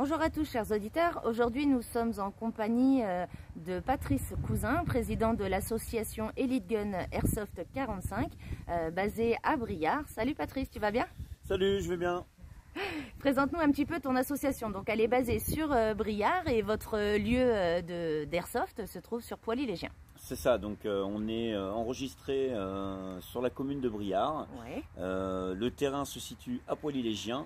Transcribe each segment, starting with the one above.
Bonjour à tous chers auditeurs, aujourd'hui nous sommes en compagnie de Patrice Cousin, président de l'association Elite Gun Airsoft 45, basée à Briare. Salut Patrice, tu vas bien? Salut, je vais bien. Présente-nous un petit peu ton association. Donc elle est basée sur Briare et votre lieu d'airsoft se trouve sur Poilly-les-Gien. C'est ça, donc on est enregistré sur la commune de Briare. Ouais. Le terrain se situe à Poilly-les-Gien.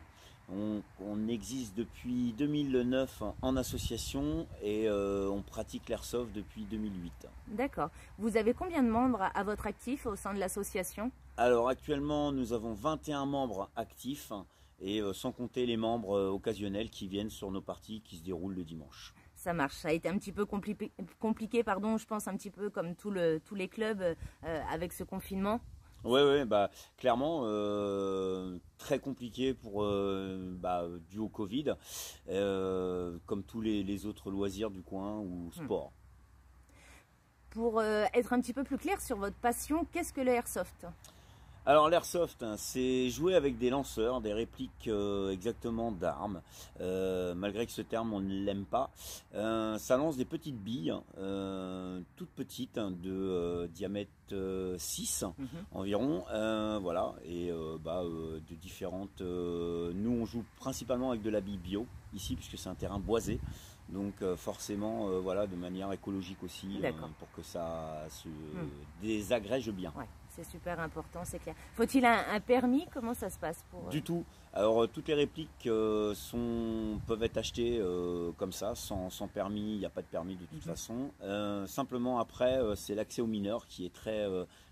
On existe depuis 2009 en association et on pratique l'airsoft depuis 2008. D'accord. Vous avez combien de membres à votre actif au sein de l'association? Alors actuellement nous avons 21 membres actifs et sans compter les membres occasionnels qui viennent sur nos parties qui se déroulent le dimanche. Ça marche, ça a été un petit peu compliqué, pardon, je pense un petit peu comme tous les clubs avec ce confinement. Oui, bah, clairement, très compliqué pour, dû au Covid, comme tous les autres loisirs du coin ou sport. Pour être un petit peu plus clair sur votre passion, qu'est-ce que le airsoft ? Alors l'airsoft, hein, c'est jouer avec des lanceurs, des répliques exactement d'armes, malgré que ce terme on ne l'aime pas. Ça lance des petites billes, toutes petites, hein, de diamètre 6 environ, voilà, et de différentes... nous on joue principalement avec de la bille bio, ici, puisque c'est un terrain boisé. Donc forcément, voilà, de manière écologique aussi, pour que ça se désagrège bien. Ouais, c'est super important, c'est clair. Faut-il un permis? Comment ça se passe pour... Du tout. Alors toutes les répliques peuvent être achetées comme ça, sans permis. Il n'y a pas de permis de toute façon. Simplement après, c'est l'accès aux mineurs qui est très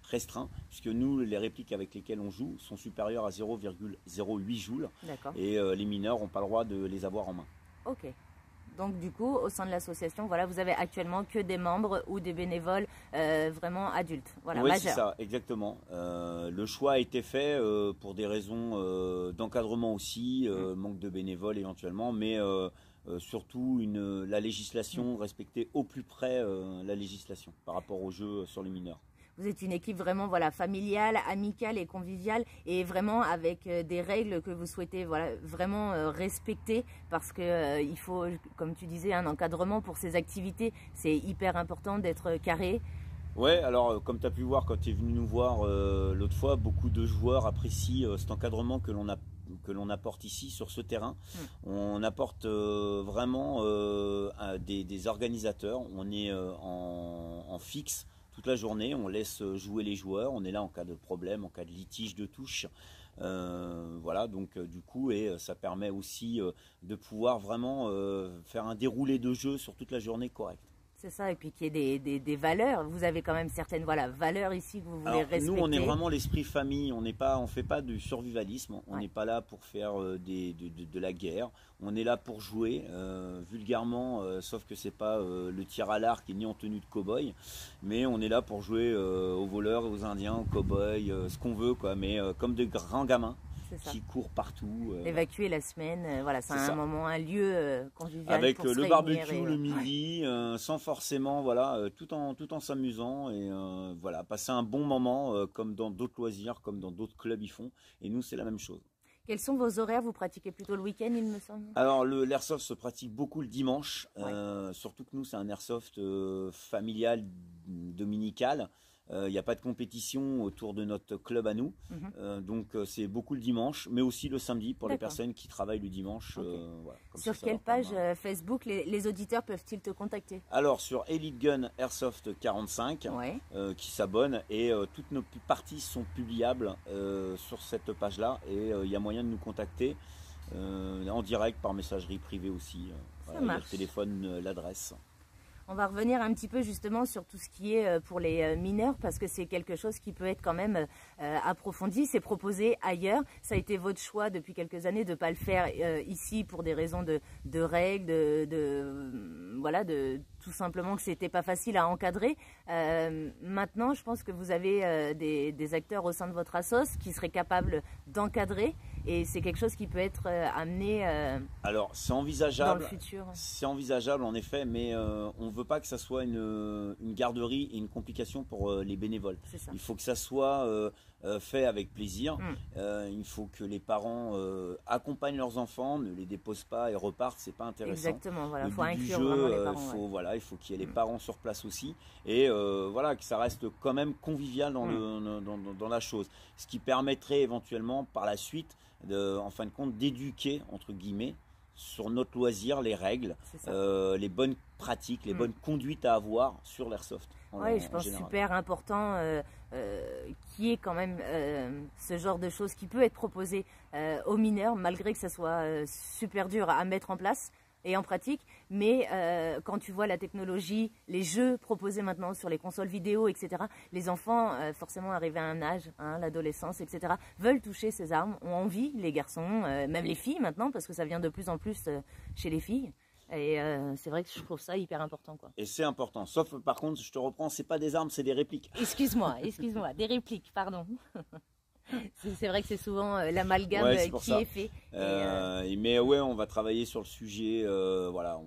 restreint, puisque nous, les répliques avec lesquelles on joue sont supérieures à 0,08 joules. Et les mineurs n'ont pas le droit de les avoir en main. Ok. Donc du coup, au sein de l'association, voilà, vous avez actuellement que des membres ou des bénévoles vraiment adultes, voilà, oui, majeurs. C'est ça, exactement. Le choix a été fait pour des raisons d'encadrement aussi, manque de bénévoles éventuellement, mais surtout la législation, respecter au plus près la législation par rapport aux jeux sur les mineurs. Vous êtes une équipe vraiment voilà, familiale, amicale et conviviale et vraiment avec des règles que vous souhaitez voilà, vraiment respecter parce que il faut, comme tu disais, un encadrement pour ces activités. C'est hyper important d'être carré. Ouais, alors comme tu as pu voir quand tu es venu nous voir l'autre fois, beaucoup de joueurs apprécient cet encadrement que l'on apporte ici sur ce terrain. On apporte vraiment des organisateurs, on est en fixe toute la journée, on laisse jouer les joueurs, on est là en cas de problème, en cas de litige de touche, voilà, donc du coup, et ça permet aussi de pouvoir vraiment faire un déroulé de jeu sur toute la journée correct. C'est ça, et puis qu'il y ait des valeurs. Vous avez quand même certaines valeurs ici que vous voulez respecter. Nous, on est vraiment l'esprit famille. On fait pas du survivalisme. On n'est pas là pour faire de la guerre. On est là pour jouer vulgairement, sauf que c'est pas le tir à l'arc et ni en tenue de cow-boy. Mais on est là pour jouer aux voleurs, aux indiens, aux cow-boys, ce qu'on veut, quoi. Mais comme de grands gamins qui courent partout. Évacuer la semaine, voilà, c'est un moment, un lieu convivial. Avec pour se le réunir barbecue le midi, sans forcément, voilà, tout en s'amusant et voilà, passer un bon moment comme dans d'autres loisirs, comme dans d'autres clubs ils font. Et nous, c'est la même chose. Quels sont vos horaires? Vous pratiquez plutôt le week-end, il me semble? Alors, l'airsoft se pratique beaucoup le dimanche, surtout que nous, c'est un airsoft familial dominical. Il n'y a pas de compétition autour de notre club à nous, donc c'est beaucoup le dimanche, mais aussi le samedi pour les personnes qui travaillent le dimanche. Voilà, sur quelle page Facebook les auditeurs peuvent-ils te contacter? Alors sur Elite Gun Airsoft 45, qui s'abonnent et toutes nos parties sont publiables sur cette page-là et il y a moyen de nous contacter en direct par messagerie privée aussi. Voilà, il y a le téléphone, l'adresse. On va revenir un petit peu justement sur tout ce qui est pour les mineurs parce que c'est quelque chose qui peut être quand même approfondi, c'est proposé ailleurs. Ça a été votre choix depuis quelques années de ne pas le faire ici pour des raisons de règles, voilà, tout simplement que c'était pas facile à encadrer. Maintenant, je pense que vous avez des acteurs au sein de votre assos qui seraient capables d'encadrer, et c'est quelque chose qui peut être amené Alors, c'est dans envisageable. le futur. C'est envisageable en effet, mais on ne veut pas que ça soit une garderie et une complication pour les bénévoles. C'est ça. Il faut que ça soit fait avec plaisir. Il faut que les parents accompagnent leurs enfants, ne les déposent pas et repartent, c'est pas intéressant. Exactement, voilà, Le faut but du inclure jeu, vraiment les parents. faut, Ouais. voilà, il faut qu'il y ait les parents sur place aussi, et voilà, que ça reste quand même convivial dans la chose. Ce qui permettrait éventuellement par la suite, en fin de compte, d'éduquer, entre guillemets, sur notre loisir, les règles, C'est ça. les bonnes pratiques, les bonnes conduites à avoir sur l'airsoft. Oui, je pense général. super important qu'il y ait quand même ce genre de choses qui peut être proposé aux mineurs, malgré que ça soit super dur à mettre en place et en pratique. Mais quand tu vois la technologie, les jeux proposés maintenant sur les consoles vidéo, etc., les enfants, forcément arrivés à un âge, hein, l'adolescence, etc., veulent toucher ces armes, ont envie, les garçons, même les filles maintenant, parce que ça vient de plus en plus chez les filles. Et c'est vrai que je trouve ça hyper important, quoi. Et c'est important. Sauf, par contre, je te reprends, c'est pas des armes, c'est des répliques. Excuse-moi, des répliques, pardon. C'est vrai que c'est souvent l'amalgame qui est fait. Mais ouais, on va travailler sur le sujet. Voilà,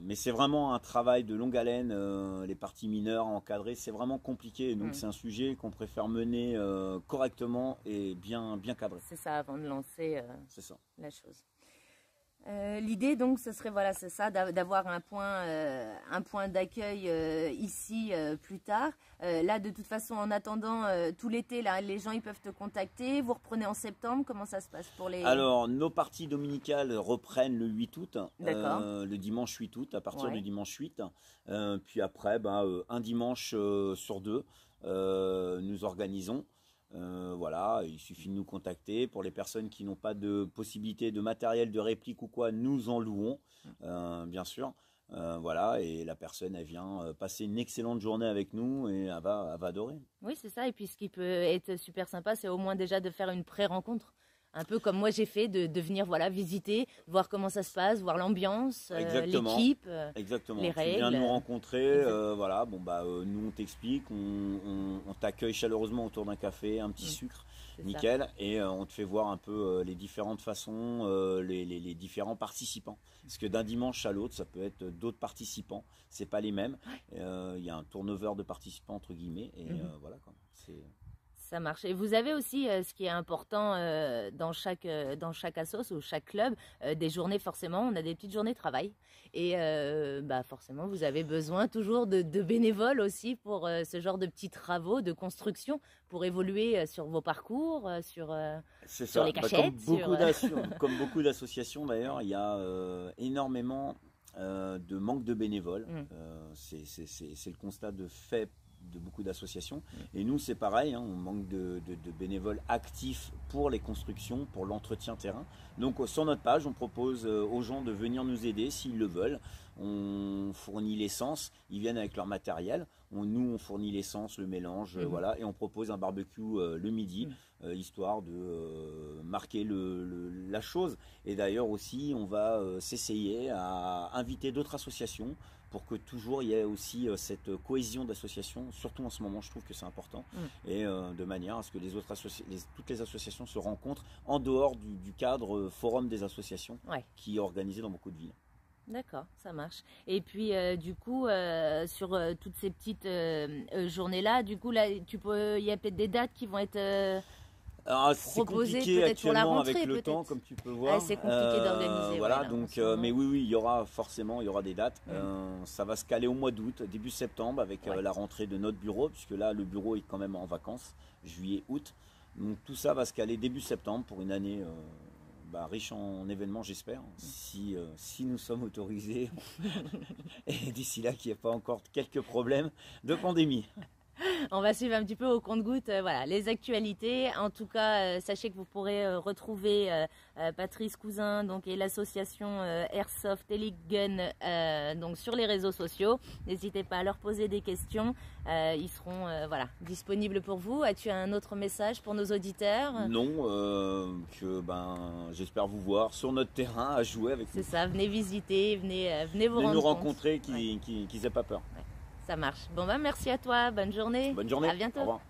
mais c'est vraiment un travail de longue haleine. Les parties mineures encadrées, c'est vraiment compliqué. Donc c'est un sujet qu'on préfère mener correctement et bien cadré. C'est ça, avant de lancer c'est ça. la chose. L'idée donc ce serait voilà, c'est ça, d'avoir un point d'accueil ici plus tard. Là de toute façon en attendant tout l'été là, les gens ils peuvent te contacter. Vous reprenez en septembre, comment ça se passe pour les... Alors nos parties dominicales reprennent le 8 août, le dimanche 8 août, à partir du dimanche 8. Puis après un dimanche sur deux nous organisons. Voilà, il suffit de nous contacter. Pour les personnes qui n'ont pas de possibilité de matériel de réplique ou quoi, nous en louons, bien sûr. Voilà, et la personne, elle vient passer une excellente journée avec nous et elle va adorer. Oui, c'est ça. Et puis ce qui peut être super sympa, c'est au moins déjà de faire une pré-rencontre. Un peu comme moi j'ai fait, de venir voilà, visiter, voir comment ça se passe, voir l'ambiance, l'équipe, les règles. Tu viens nous rencontrer, voilà, nous on t'explique, on t'accueille chaleureusement autour d'un café, un petit sucre, nickel, ça. Et on te fait voir un peu les différentes façons, les différents participants. Parce que d'un dimanche à l'autre, ça peut être d'autres participants, c'est pas les mêmes. Il y a un turnover de participants entre guillemets, et voilà quoi. Ça marche. Et vous avez aussi, ce qui est important dans chaque assos ou chaque club, des journées forcément, on a des petites journées de travail. Et forcément, vous avez besoin toujours de bénévoles aussi pour ce genre de petits travaux de construction, pour évoluer sur vos parcours, sur les cachettes. Comme beaucoup d'associations d'ailleurs, il y a énormément de manque de bénévoles. C'est le constat de fait de beaucoup d'associations, et nous c'est pareil, hein, on manque de bénévoles actifs pour les constructions, pour l'entretien terrain. Donc sur notre page on propose aux gens de venir nous aider s'ils le veulent. On fournit l'essence, ils viennent avec leur matériel, nous on fournit l'essence, le mélange, voilà, et on propose un barbecue le midi, histoire de marquer la chose. Et d'ailleurs aussi on va s'essayer à inviter d'autres associations pour que toujours il y ait aussi cette cohésion d'associations, surtout en ce moment je trouve que c'est important, et de manière à ce que toutes les associations se rencontrent en dehors du cadre forum des associations qui est organisé dans beaucoup de villes. D'accord, ça marche. Et puis du coup, sur toutes ces petites journées-là, du coup là, il y a peut-être des dates qui vont être c'est compliqué actuellement avec le temps, comme tu peux voir. C'est compliqué d'organiser. Voilà, donc, mais oui, il y aura des dates. Ça va se caler au mois d'août, début septembre, avec la rentrée de notre bureau, puisque là, le bureau est quand même en vacances, juillet, août. Donc tout ça va se caler début septembre pour une année riche en événements, j'espère, si nous sommes autorisés. Et d'ici là, qu'il n'y ait pas encore quelques problèmes de pandémie. On va suivre un petit peu au compte-gouttes voilà, les actualités. En tout cas, sachez que vous pourrez retrouver Patrice Cousin donc, et l'association Airsoft Elite Gun donc, sur les réseaux sociaux. N'hésitez pas à leur poser des questions. Ils seront voilà, disponibles pour vous. As-tu un autre message pour nos auditeurs? Non, que j'espère vous voir sur notre terrain à jouer avec nous. C'est ça, venez visiter, venez vous Venez rendre nous compte. rencontrer, qu'ils n'aient pas peur. Ouais, ça marche. Bon, merci à toi, bonne journée. Bonne journée. À bientôt. Au revoir.